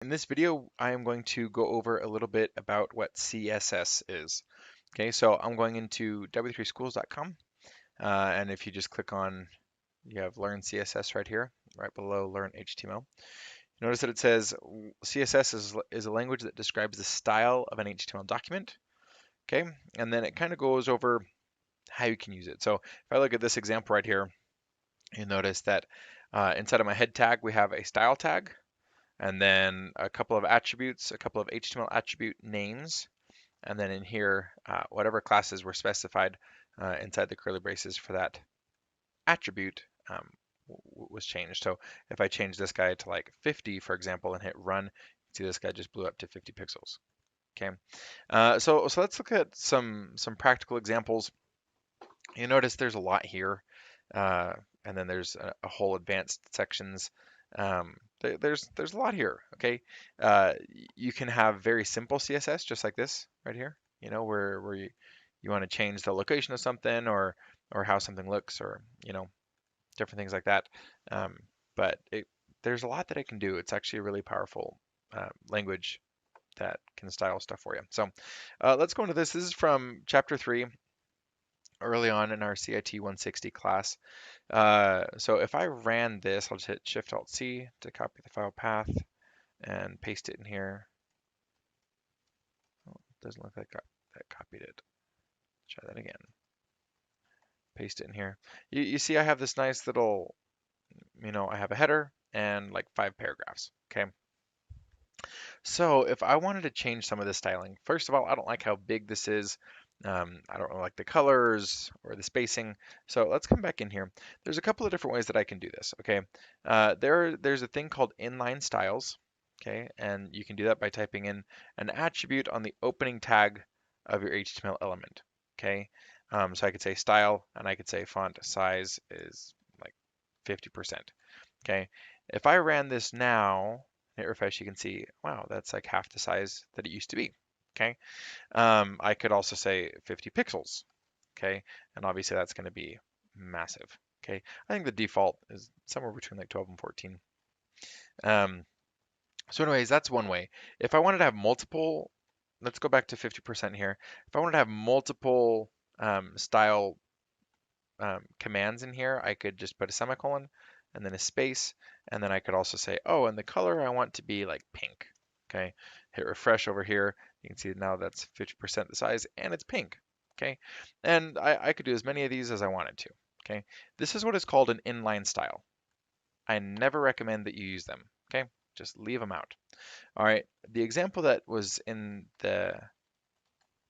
In this video, I am going to go over a little bit about what CSS is. Okay, so I'm going into w3schools.com, and if you just click on, you have Learn CSS right here, right below Learn HTML. Notice that it says CSS is a language that describes the style of an HTML document. Okay, and then it kind of goes over how you can use it. So if I look at this example right here, you notice that inside of my head tag, we have a style tag, and then a couple of attributes, a couple of HTML attribute names, and then in here, whatever classes were specified inside the curly braces for that attribute was changed. So if I change this guy to like 50, for example, and hit run, you see this guy just blew up to 50 pixels. Okay, so let's look at some practical examples. You notice there's a lot here, and then there's a whole advanced sections. There's a lot here. Okay, you can have very simple CSS just like this right here. You know, where you want to change the location of something or how something looks, or different things like that. But there's a lot that it can do. It's actually a really powerful language that can style stuff for you. So let's go into this. This is from chapter 3, early on in our CIT 160 class. So if I ran this, I'll just hit Shift-Alt-C to copy the file path and paste it in here. Oh, doesn't look like that copied it. Try that again. Paste it in here. You see I have this nice little, I have a header and like 5 paragraphs. Okay. So if I wanted to change some of the styling, first of all, I don't like how big this is. I don't like the colors or the spacing. So let's come back in here. There's a couple of different ways that I can do this. Okay, there's a thing called Inline Styles. Okay, and you can do that by typing in an attribute on the opening tag of your HTML element. Okay, so I could say style, and I could say font size is like 50%. Okay, if I ran this now, hit refresh, you can see, wow, that's like half the size that it used to be. Okay, I could also say 50 pixels. Okay, and obviously that's going to be massive. Okay, I think the default is somewhere between like 12 and 14. So anyways, that's one way. If I wanted to have multiple, let's go back to 50% here. If I wanted to have multiple style commands in here, I could just put a semicolon and then a space, and then I could also say, oh, and the color I want to be like pink. Okay, hit refresh over here. You can see now that's 50% the size, and it's pink. Okay, and I could do as many of these as I wanted to. Okay, this is what is called an inline style. I never recommend that you use them. Okay, just leave them out. All right, the example that was in the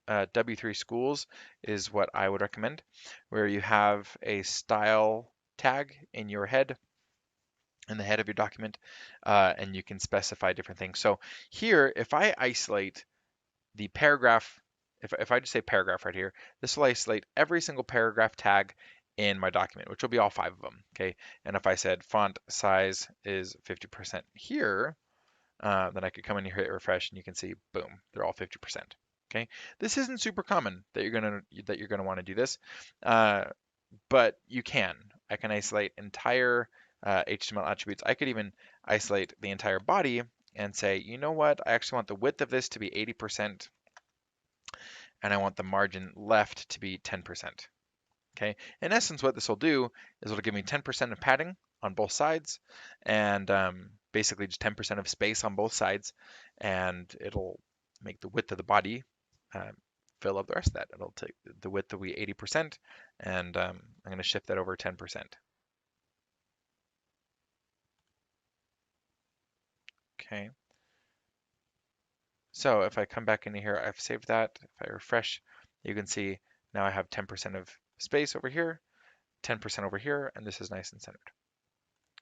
W3 schools is what I would recommend, where you have a style tag in your head, in the head of your document, and you can specify different things. So here, if I isolate the paragraph, if I just say paragraph right here, this will isolate every single paragraph tag in my document, which will be all 5 of them. Okay, and if I said font size is 50% here, then I could come in here, hit refresh, and you can see, boom, they're all 50%. Okay, this isn't super common that you're gonna want to do this, but you can. I can isolate entire HTML attributes. I could even isolate the entire body and say, you know what? I actually want the width of this to be 80%, and I want the margin left to be 10%. Okay. In essence, what this will do is it'll give me 10% of padding on both sides, and basically just 10% of space on both sides, and it'll make the width of the body fill up the rest of that. It'll take the width will be 80%, and I'm going to shift that over 10%. Okay. So if I come back into here, I've saved that. If I refresh, you can see now I have 10% of space over here, 10% over here, and this is nice and centered.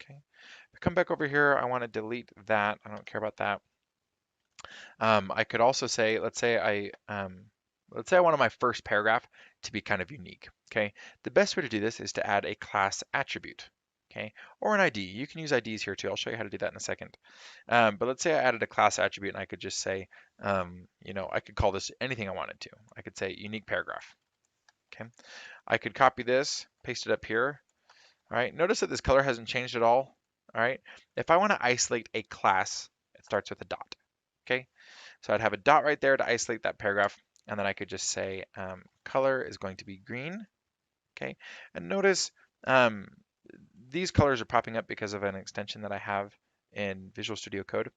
Okay. If I come back over here, I want to delete that. I don't care about that. I could also say, let's say I wanted my first paragraph to be kind of unique. Okay. The best way to do this is to add a class attribute. Okay, or an ID. You can use IDs here too. I'll show you how to do that in a second. But let's say I added a class attribute, and I could just say, I could call this anything I wanted to. I could say unique paragraph. Okay, I could copy this, paste it up here. All right, notice that this color hasn't changed at all. All right, if I want to isolate a class, starts with a dot. Okay, so I'd have a dot right there to isolate that paragraph, and then I could just say color is going to be green. Okay, and notice um, these colors are popping up because of an extension that I have in Visual Studio Code.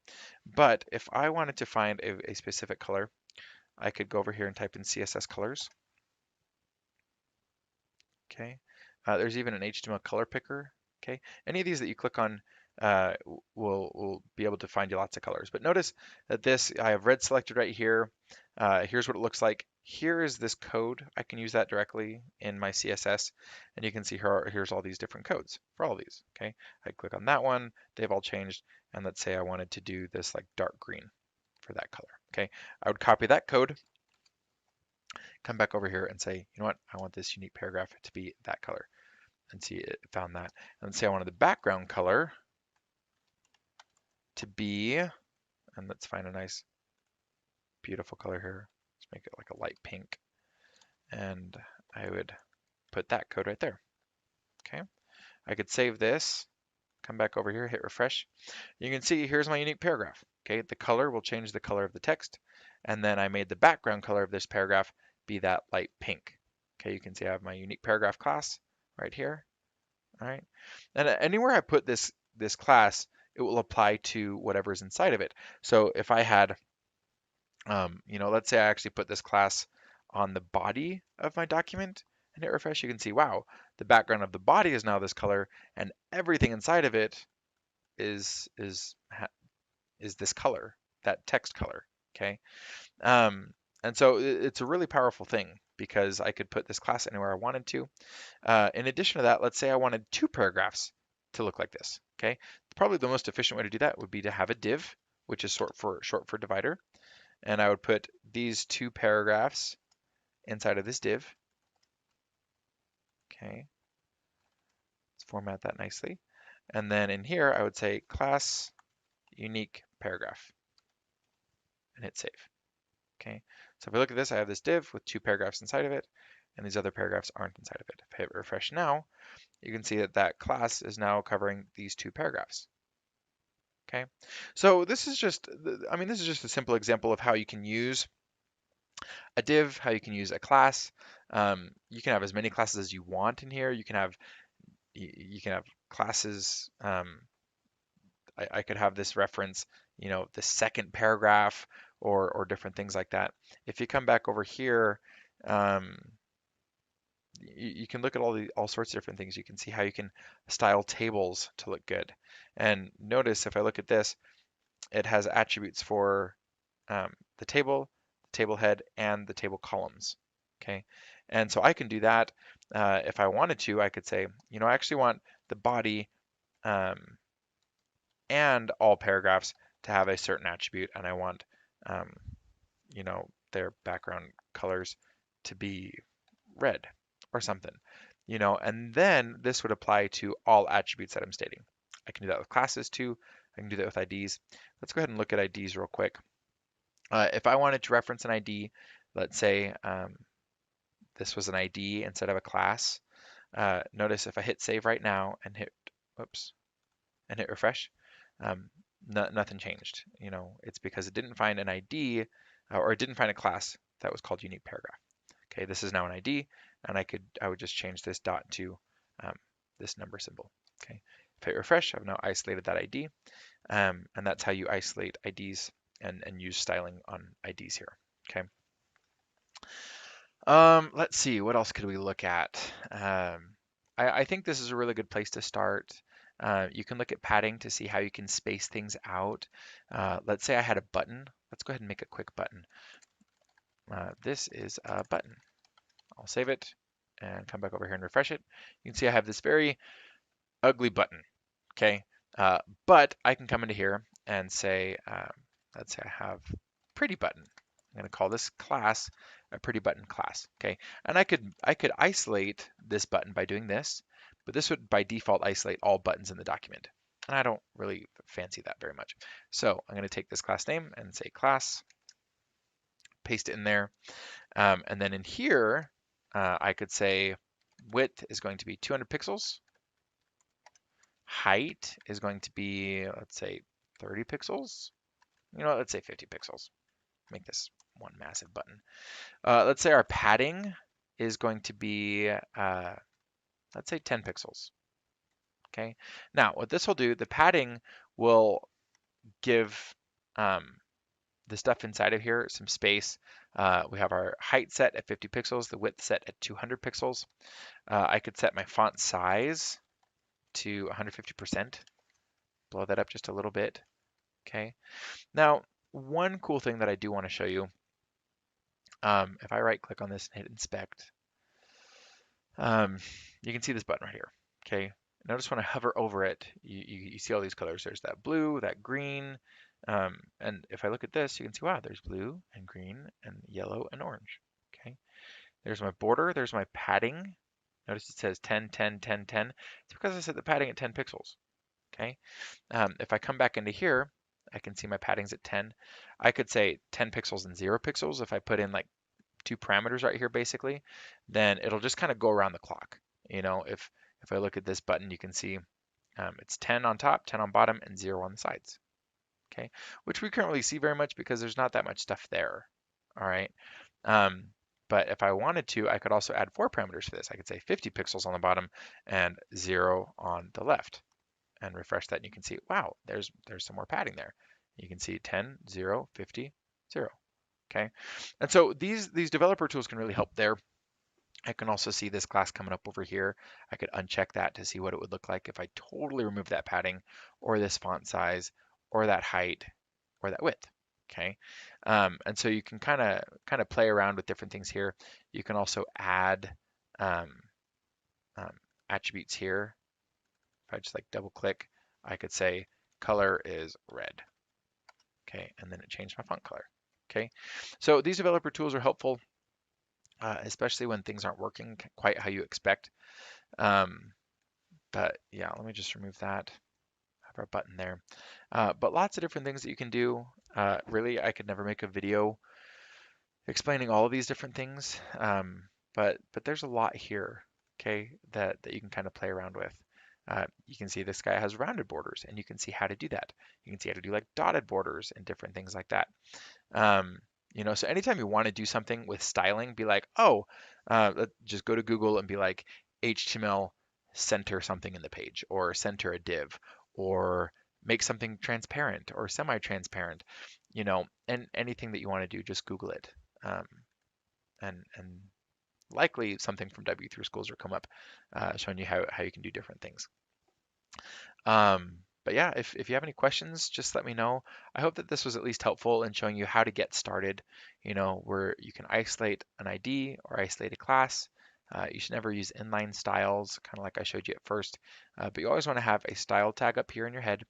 But if I wanted to find a specific color, I could go over here and type in CSS Colors. Okay, there's even an HTML color picker. Okay, any of these that you click on will be able to find you lots of colors. But notice that this, I have red selected right here. Here's what it looks like. Here is this code. I can use that directly in my CSS, and you can see here's all these different codes for all of these. Okay, I click on that one. They've all changed, and let's say I wanted to do this like dark green for that color. Okay, I would copy that code, come back over here and say, you know what, I want this unique paragraph to be that color, and see it found that. And say I wanted the background color to be, and let's find a nice beautiful color here. Let's make it like a light pink, and I would put that code right there. Okay, I could save this, come back over here, hit refresh. You can see here's my unique paragraph. Okay, the color will change the color of the text, and then I made the background color of this paragraph be that light pink. Okay, you can see I have my unique paragraph class right here. All right, and anywhere I put this class, it will apply to whatever's inside of it. So if I had, let's say I actually put this class on the body of my document and hit refresh, you can see, wow, the background of the body is now this color, and everything inside of it is this color, that text color. Okay, and so it's a really powerful thing because I could put this class anywhere I wanted to. In addition to that, let's say I wanted two paragraphs to look like this. Okay, probably the most efficient way to do that would be to have a div, which is short for divider, and I would put these two paragraphs inside of this div. Okay, let's format that nicely, and then in here I would say class unique paragraph and hit save. Okay, so if we look at this, I have this div with two paragraphs inside of it, and these other paragraphs aren't inside of it. If I hit refresh now, you can see that that class is now covering these two paragraphs. Okay, so this is just, this is just a simple example of how you can use a div, how you can use a class. You can have as many classes as you want in here. You can have classes. I could have this reference, the second paragraph or different things like that. If you come back over here, you can look at all sorts of different things. You can see how you can style tables to look good. And notice if I look at this, it has attributes for the table head, and the table columns. Okay, and so I can do that. If I wanted to, I could say, I actually want the body and all paragraphs to have a certain attribute, and I want their background colors to be red or something, and then this would apply to all attributes that I'm stating. I can do that with classes too. I can do that with IDs. Let's go ahead and look at IDs real quick. If I wanted to reference an ID, let's say this was an ID instead of a class. Notice if I hit save right now and hit refresh, nothing changed. It's because it didn't find an ID or it didn't find a class that was called unique paragraph. Okay, this is now an ID, and I would just change this dot to this number symbol. Okay, if I hit refresh, I've now isolated that ID, and that's how you isolate IDs and use styling on IDs here. Okay. Let's see, what else could we look at? I think this is a really good place to start. You can look at padding to see how you can space things out. Let's say I had a button. Let's go ahead and make a quick button. This is a button. I'll save it and come back over here and refresh it. You can see I have this very ugly button. Okay, but I can come into here and say, let's say I have pretty button. I'm going to call this class a pretty button class. Okay, and I could isolate this button by doing this, but this would by default isolate all buttons in the document, and I don't really fancy that very much. So I'm going to take this class name and say class, paste it in there, and then in here I could say width is going to be 200 pixels. Height is going to be, let's say, 30 pixels. You know, let's say 50 pixels. Make this one massive button. Let's say our padding is going to be, let's say 10 pixels. Okay. Now, what this will do, the padding will give the stuff inside of here some space. We have our height set at 50 pixels, the width set at 200 pixels. I could set my font size to 150%, blow that up just a little bit. Okay. Now, one cool thing that I do want to show you, if I right click on this and hit inspect, you can see this button right here. Okay. Notice when I hover over it, you see all these colors. There's that blue, that green, and if I look at this, you can see, wow, there's blue and green and yellow and orange. Okay. There's my border. There's my padding. Notice it says 10, 10, 10, 10. It's because I set the padding at 10 pixels. Okay. If I come back into here, I can see my padding's at 10. I could say 10 pixels and 0 pixels if I put in like two parameters right here, basically, then it'll just kind of go around the clock. You know, if I look at this button, you can see it's 10 on top, 10 on bottom, and 0 on the sides. Okay, which we can't really see very much because there's not that much stuff there. All right. Um, but if I wanted to, I could also add 4 parameters for this. I could say 50 pixels on the bottom and 0 on the left, and refresh that, and you can see, wow, there's some more padding there. You can see 10, 0, 50, 0. Okay, and so these developer tools can really help there. I can also see this class coming up over here. I could uncheck that to see what it would look like if I totally remove that padding, or this font size, or that height, or that width. Okay, and so you can kind of play around with different things here. You can also add um, attributes here. If I just like double click, I could say color is red. Okay, and then it changed my font color. Okay, so these developer tools are helpful, especially when things aren't working quite how you expect. But yeah, let me just remove that. Have our button there. But lots of different things that you can do. Really, I could never make a video explaining all of these different things, but there's a lot here, okay, that you can kind of play around with. You can see this guy has rounded borders, and you can see how to do that. You can see how to do like dotted borders and different things like that. You know, so anytime you want to do something with styling, be like, oh, just go to Google and be like HTML center something in the page, or center a div, or make something transparent or semi-transparent, you know, and anything that you want to do, just Google it. Um, and likely something from W3 Schools will come up showing you how you can do different things. But yeah, if you have any questions, just let me know. I hope that this was at least helpful in showing you how to get started, you know, where you can isolate an ID or isolate a class. You should never use inline styles, kind of like I showed you at first, but you always want to have a style tag up here in your head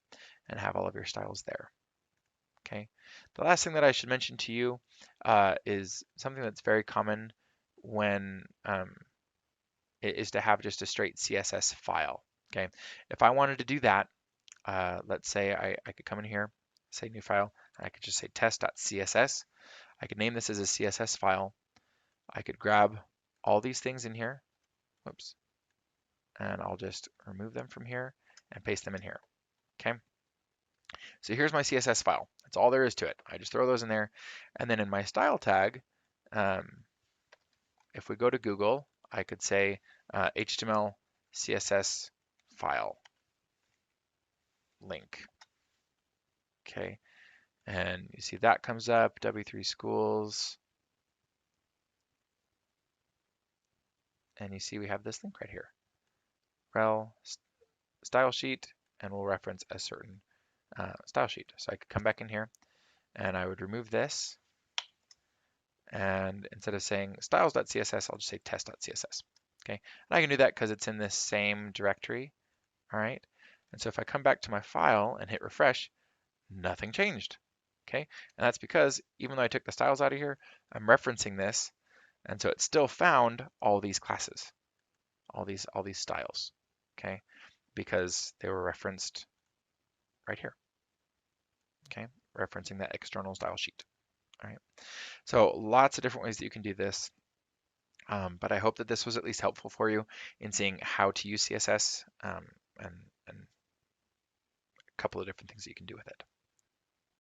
and have all of your styles there. Okay. The last thing that I should mention to you is something that's very common when is to have just a straight CSS file. Okay. If I wanted to do that, let's say I could come in here, say new file, and I could just say test.css. I could name this as a CSS file. I could grab all these things in here, whoops, and I'll just remove them from here and paste them in here. Okay. So here's my CSS file. That's all there is to it. I just throw those in there. And then in my style tag, if we go to Google, I could say HTML CSS file link. Okay. And you see that comes up, W3 Schools. And you see we have this link right here. Rel style sheet, and we'll reference a certain style sheet. So I could come back in here and I would remove this. And instead of saying styles.css, I'll just say test.css. Okay, and I can do that because it's in this same directory. All right, and so if I come back to my file and hit refresh, nothing changed. Okay, and that's because even though I took the styles out of here, I'm referencing this, and so it still found all these classes, all these styles. Okay, because they were referenced right here. Okay, referencing that external style sheet. All right, so lots of different ways that you can do this. But I hope that this was at least helpful for you in seeing how to use CSS and a couple of different things that you can do with it.